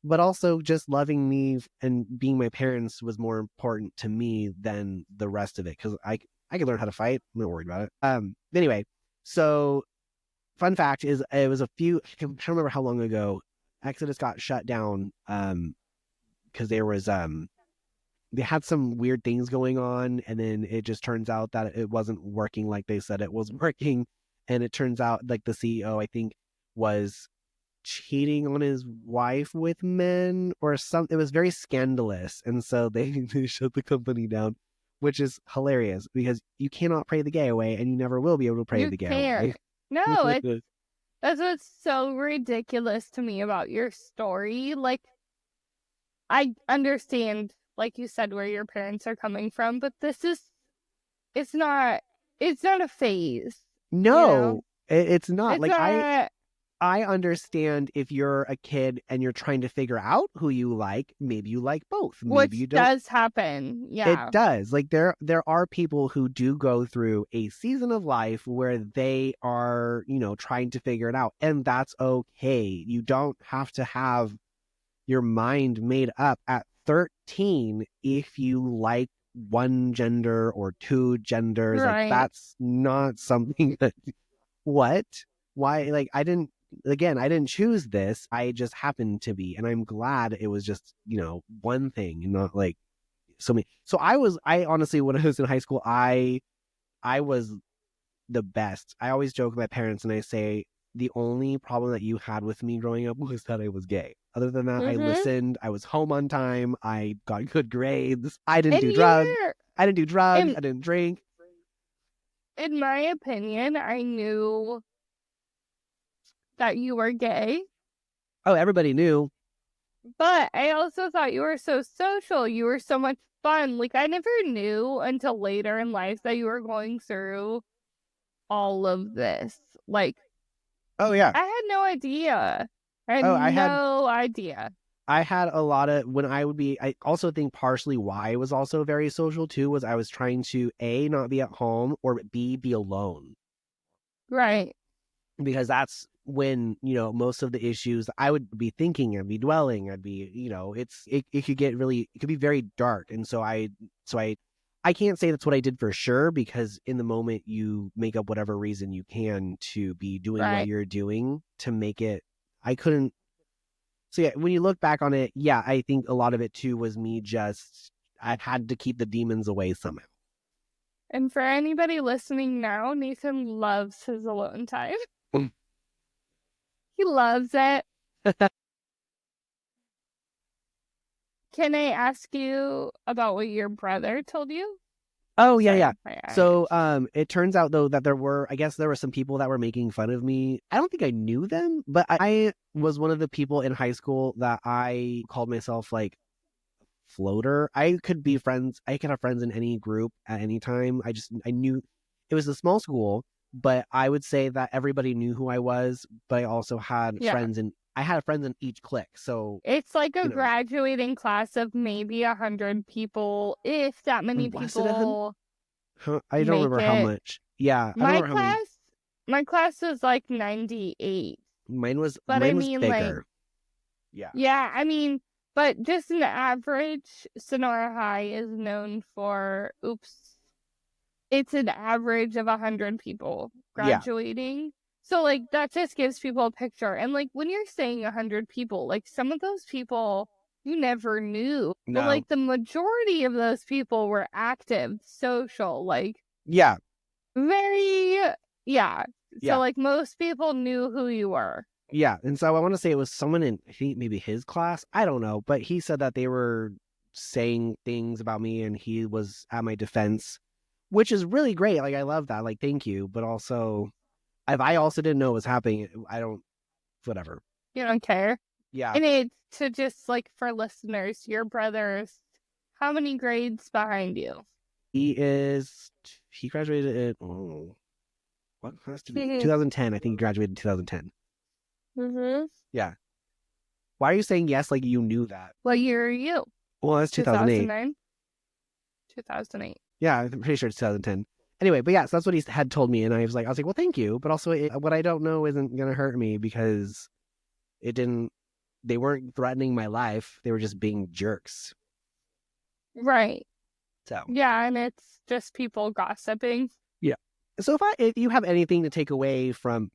but also just loving me and being my parents was more important to me than the rest of it, because I could learn how to fight. I'm not worried about it. Anyway, so fun fact is, it was I can't remember how long ago Exodus got shut down because there was they had some weird things going on, and then it just turns out that it wasn't working like they said it was working. And it turns out like the CEO, I think, was cheating on his wife with men or something. It was very scandalous, and so they shut the company down, which is hilarious because you cannot pray the gay away, and you never will be able to pray You the gay away. can't. No, that's what's so ridiculous to me about your story. Like, I understand, like you said, where your parents are coming from, but it's not, it's not a phase. No, it's not. It's Like not. I understand if you're a kid and you're trying to figure out who you like, maybe you like both, maybe you Which don't. does happen. It Yeah. does. Like there are people who do go through a season of life where they are, trying to figure it out, and that's okay. You don't have to have your mind made up at 13 if you like one gender or two genders. Like Right. that's not something that what? Why? Like I didn't choose this. I just happened to be, and I'm glad it was just, one thing and not like so many. So I honestly, when I was in high school, I was the best. I always joke with my parents and I say, the only problem that you had with me growing up was that I was gay. Other than that, I Mm-hmm. listened. I was home on time. I got good grades. I didn't And do you drugs. were, I didn't do drugs. in I didn't drink. in my opinion, I knew that you were gay, Oh, everybody knew. but I also thought you were so social. You were so much fun. Like, I never knew until later in life that you were going through all of this. Like, Oh yeah. I had no idea. I had Oh, no idea. I had a lot of, when I would be, I also think partially why I was also very social too was I was trying to A, not be at home, or B, be alone. Right. Because that's when, most of the issues I would be thinking, I'd be dwelling, I'd be, it could get really, it could be very dark. And I can't say that's what I did for sure, because in the moment you make up whatever reason you can to be doing what Right. you're doing to make it, I couldn't. So yeah, when you look back on it, yeah, I think a lot of it too was me just, I had to keep the demons away somehow. And for anybody listening now, Nathan loves his alone time. He loves it. Can I ask you about what your brother told you? Oh yeah, Sorry yeah. if I So asked. it turns out though that I guess there were some people that were making fun of me. I don't think I knew them, but I was one of the people in high school that I called myself like floater. I could be friends. I could have friends in any group at any time. I knew it was a small school, but I would say that everybody knew who I was. But I also had Yeah. I had friends in each clique. So It's like a you know, graduating class of maybe 100 people, if that many was it a? people I don't make remember how it. much. Yeah, I don't My remember how many. class, my class was like 98. But I Mine was mean, like, bigger. Yeah. yeah, I mean, but just an average, Sonora High is known for, it's an average of 100 people Yeah. graduating. So, like, that just gives people a picture. And, like, when you're saying 100 people, like, some of those people you never knew. But, No. like, the majority of those people were active, social, like, Yeah. very, yeah. So, Yeah. like, most people knew who you were. Yeah. And so I want to say it was someone in, I think maybe his class. I don't know. But he said that they were saying things about me and he was at my defense, which is really great. Like, I love that. Like, thank you. But also, if I also didn't know what was happening, I don't, whatever. You don't care. Yeah. And it's to just, like, for listeners, your brother's how many grades behind you? He graduated in, what class did he? 2010. I think he graduated in 2010. Mm-hmm. Yeah. Why are you saying yes like you knew that? What year are you? Well, that's 2008. 2009? 2008. Yeah, I'm pretty sure it's 2010. Anyway, but yeah, so that's what he had told me, and I was like, well, thank you, but also what I don't know isn't gonna hurt me because it didn't. They weren't threatening my life; they were just being jerks. Right. So Yeah, and it's just people gossiping. yeah. So if you have anything to take away from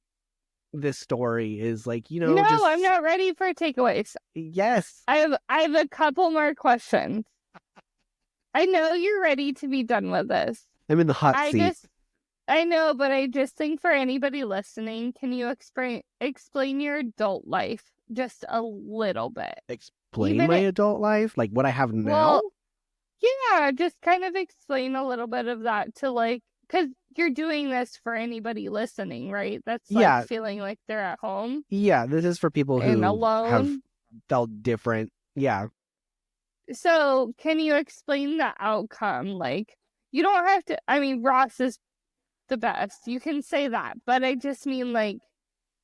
this story, is like No, just I'm not ready for takeaways. yes. I have a couple more questions. I know you're ready to be done with this. I'm in the hot seat. I know, but I just think for anybody listening, can you explain your adult life just a little bit? Explain my adult life, like what I have now. Well, yeah, just kind of explain a little bit of that to, like, because you're doing this for anybody listening, right? That's like feeling like they're at home. Yeah, this is for people who alone. have felt different. Yeah. So, can you explain the outcome? Like, you don't have to. I mean, Ross is the best. You can say that. But I just mean, like,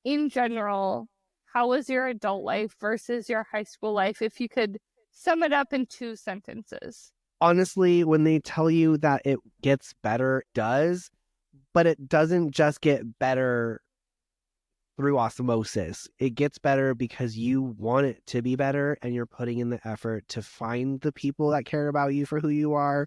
in general, how was your adult life versus your high school life? If you could sum it up in 2 sentences. Honestly, when they tell you that it gets better, it does, but it doesn't just get better through osmosis. It gets better because you want it to be better and you're putting in the effort to find the people that care about you for who you are.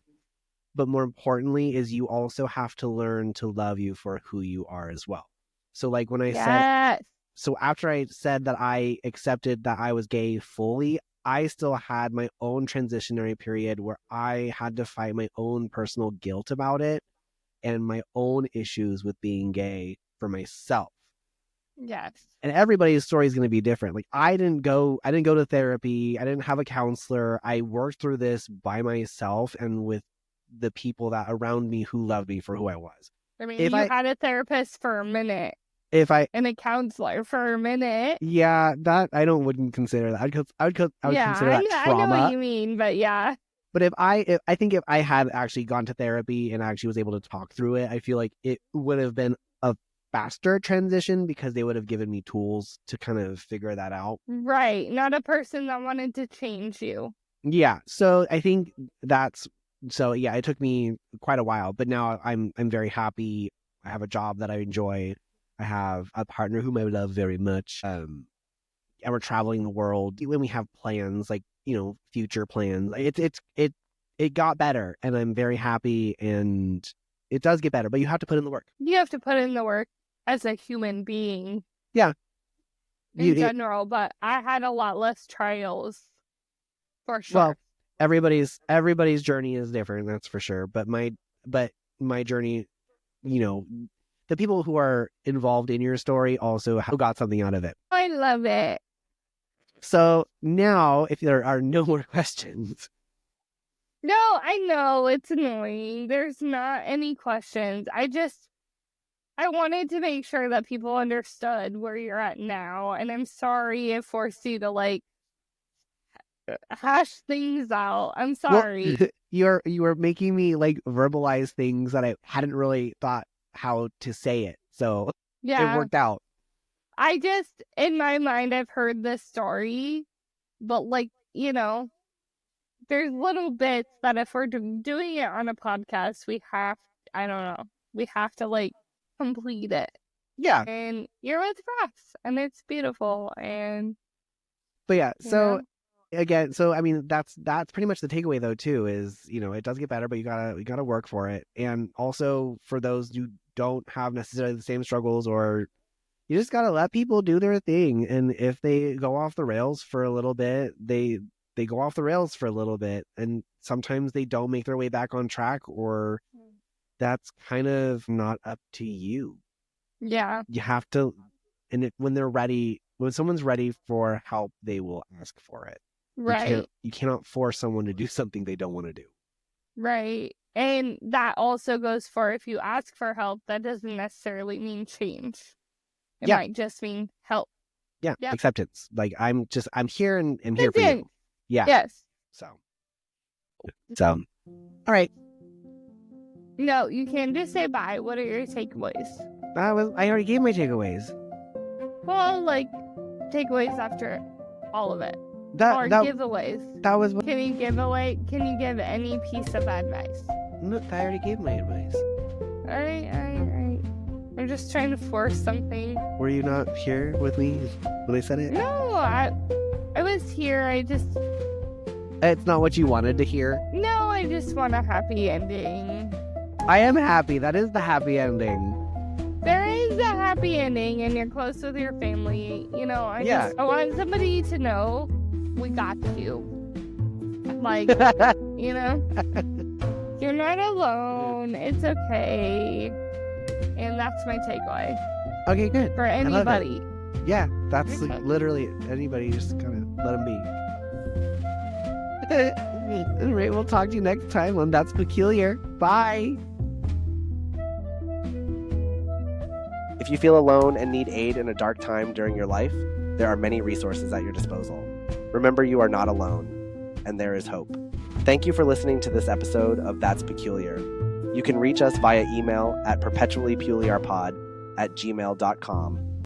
But more importantly is you also have to learn to love you for who you are as well. So like when I said, so after I said that I accepted that I was gay fully, I still had my own transitionary period where I had to fight my own personal guilt about it and my own issues with being gay for myself. Yes. And everybody's story is going to be different. Like I didn't go to therapy. I didn't have a counselor. I worked through this by myself and with the people that around me who loved me for who I was. I mean, you had a therapist for a minute. And a counselor for a minute. Yeah, that I wouldn't consider that. I would consider that trauma. I know what you mean, but yeah. But I think if I had actually gone to therapy and actually was able to talk through it, I feel like it would have been a faster transition because they would have given me tools to kind of figure that out. Right. Not a person that wanted to change you. Yeah. So I think yeah, it took me quite a while, but now I'm very happy. I have a job that I enjoy. I have a partner whom I love very much. And we're traveling the world when we have plans, like, future plans. It got better and I'm very happy and it does get better, but you have to put in the work. You have to put in the work as a human being. Yeah. In general, but I had a lot less trials for sure. Well, everybody's journey is different, that's for sure. But my journey, the people who are involved in your story also got something out of it. I love it. So now, if there are no more questions. No, I know it's annoying. There's not any questions. I wanted to make sure that people understood where you're at now. And I'm sorry it forced you to, like, hash things out. I'm Well, sorry. you were making me like verbalize things that I hadn't really thought how to say it. So it Yeah. worked out. I just, in my mind, I've heard this story, but like, you know, there's little bits that if we're doing it on a podcast, I don't know, we have to like complete it. Yeah. And you're with Ross, and it's beautiful. But yeah, You so know? again, so I mean that's pretty much the takeaway though too, is it does get better, but you gotta work for it. And also for those who don't have necessarily the same struggles, or you just gotta let people do their thing. And if they go off the rails for a little bit, they go off the rails for a little bit, and sometimes they don't make their way back on track, or that's kind of not up to you. Yeah. You have to, and when someone's ready for help, they will ask for it. Right. You cannot force someone to do something they don't want to do. Right. And that also goes for if you ask for help, that doesn't necessarily mean change. It might just mean help. Yeah. Yep. Acceptance. Like I'm here and I'm here for you. Yeah. Yes. So all right. No, you can't just say bye. What are your takeaways? I already gave my takeaways. Well, like takeaways after all of it. Or giveaways. That was Can you give any piece of advice? No, I already gave my advice. All right. I'm just trying to force something. Were you not here with me when I said it? No, I was here. It's not what you wanted to hear. No, I just want a happy ending. I am happy. That is the happy ending. There is a happy ending, and you're close with your family. I want somebody to know we got you. Like, you're not alone. It's okay. And that's my takeaway. Okay, good. For anybody. Yeah, that's literally anybody. Just kind of let them be. All right, we'll talk to you next time on That's Peculiar. Bye. If you feel alone and need aid in a dark time during your life, there are many resources at your disposal. Remember, you are not alone, and there is hope. Thank you for listening to this episode of That's Peculiar. You can reach us via email at perpetuallypeculiarpod@gmail.com